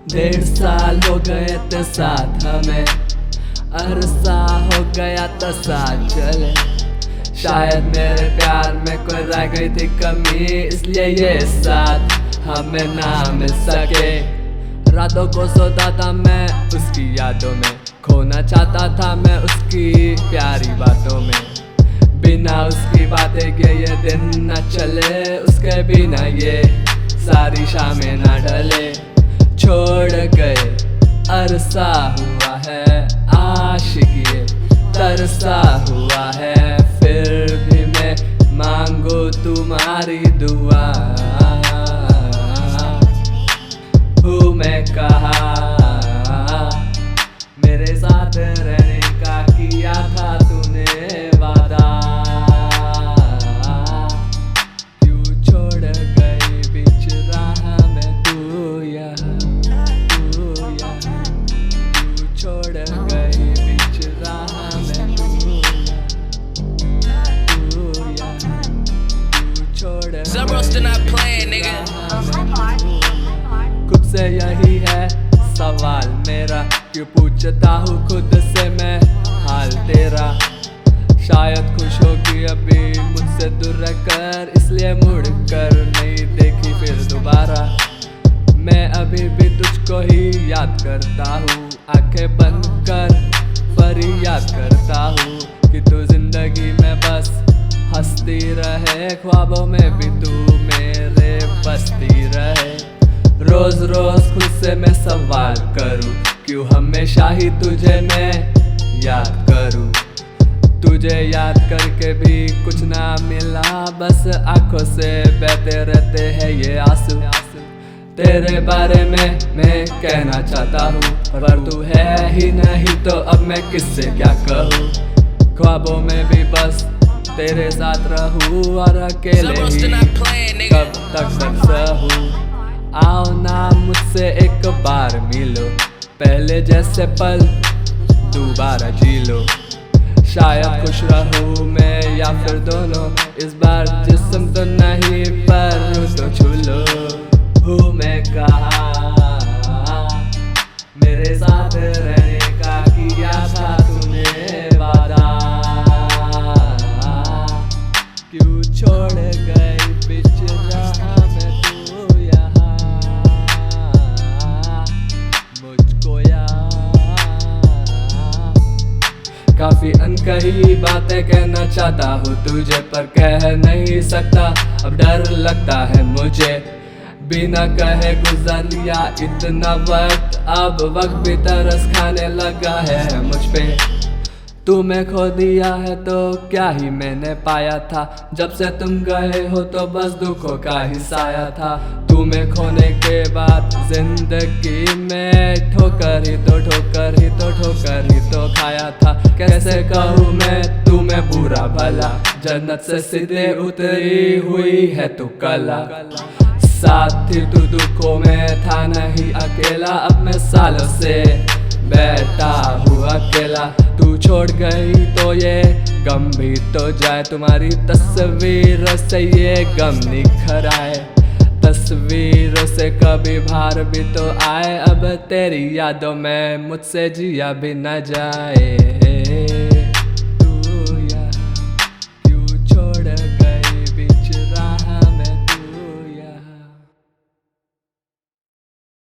1.5 साल हो गए थे साथ हमें, अरसा हो गया था साथ चले। शायद मेरे प्यार में कोई रह गई थी कमी, इसलिए ये साथ हमें ना मिल सके। रातों को सोता था मैं उसकी यादों में, खोना चाहता था मैं उसकी प्यारी बातों में। बिना उसकी बातें के ये दिन न चले, उसके बिना ये सारी शामें न ढले। छोड़ गए अरसा हुआ है, आशिक़ ये तरसा हुआ है, फिर भी मैं मांगू तुम्हारी दुआ। हूँ मैं कहाँ मेरे साथ रहने का किया था तूने वादा, क्यों छोड़ गई बीच राह में तू यहाँ, क्यों छोड़ गई बीच राह में तू यहाँ, क्यों छोड़ Zebros not playing, nigga. खुद से यही है सवाल मेरा, क्यों पूछता हूँ खुद से मैं हाल तेरा। शायद खुश होगी अभी मुझसे दूर रहकर, इसलिए मुड़ कर नहीं देखी फिर दोबारा। मैं अभी भी तुझको ही याद करता हूँ, आंखें बंद कर फरियाद करता हूँ कि तू जिंदगी में बस हंसती रहे, ख्वाबों में भी तू मेरे बसती रहे। रोज रोज खुद से मैं सवाल करूं, क्यों हमेशा ही तुझे मैं याद करूं। तुझे याद करके भी कुछ ना मिला, बस आंखों से बहते रहते हैं ये आंसू। तेरे बारे में मैं कहना चाहता हूँ, पर तू है ही नहीं तो अब मैं किससे क्या कहूँ। ख्वाबों में भी बस तेरे साथ रहूँ और अकेले ही कब तक सहूँ। आओ ना मुझसे एक बार मिलो, पहले जैसे पल दोबारा जी लो। शायद खुश रहूँ मैं या फिर दोनों, इस बार जिस्म तो नहीं पर रूह तो छू लो। हूँ मैं कहाँ मेरे साथ रहने का किया था तूने वादा, क्यों छोड़ गई बीच राह में तू यहाँ, मुझको याद। काफी अनकही बातें कहना चाहता हूँ तुझे, पर कह नहीं सकता, अब डर लगता है मुझे। बिना कहे गुजर लिया इतना वक्त, अब वक्त भी तरस खाने लगा है मुझ पे। तुम्हें खो दिया है तो क्या ही मैंने पाया था, जब से तुम गए हो तो बस दुखों का ही साया था। तुम्हें खोने के बाद जिंदगी में ठोकर ही तो ठोकर ही तो ठोकर ही तो खाया था। कैसे कहूँ मैं तुम्हें बुरा भला, जन्नत से सीधे उतरी हुई है तू कला। साथ ही तू दुखों में था नहीं अकेला, अब मैं सालों से बैठा हूँ अकेला। तू छोड़ गई तो ये गम भी तो जाए, तुम्हारी तस्वीरों से ये गम निखर आए। तस्वीरों से कभी भार भी तो आए, अब तेरी यादों में मुझसे जिया भी न जाए।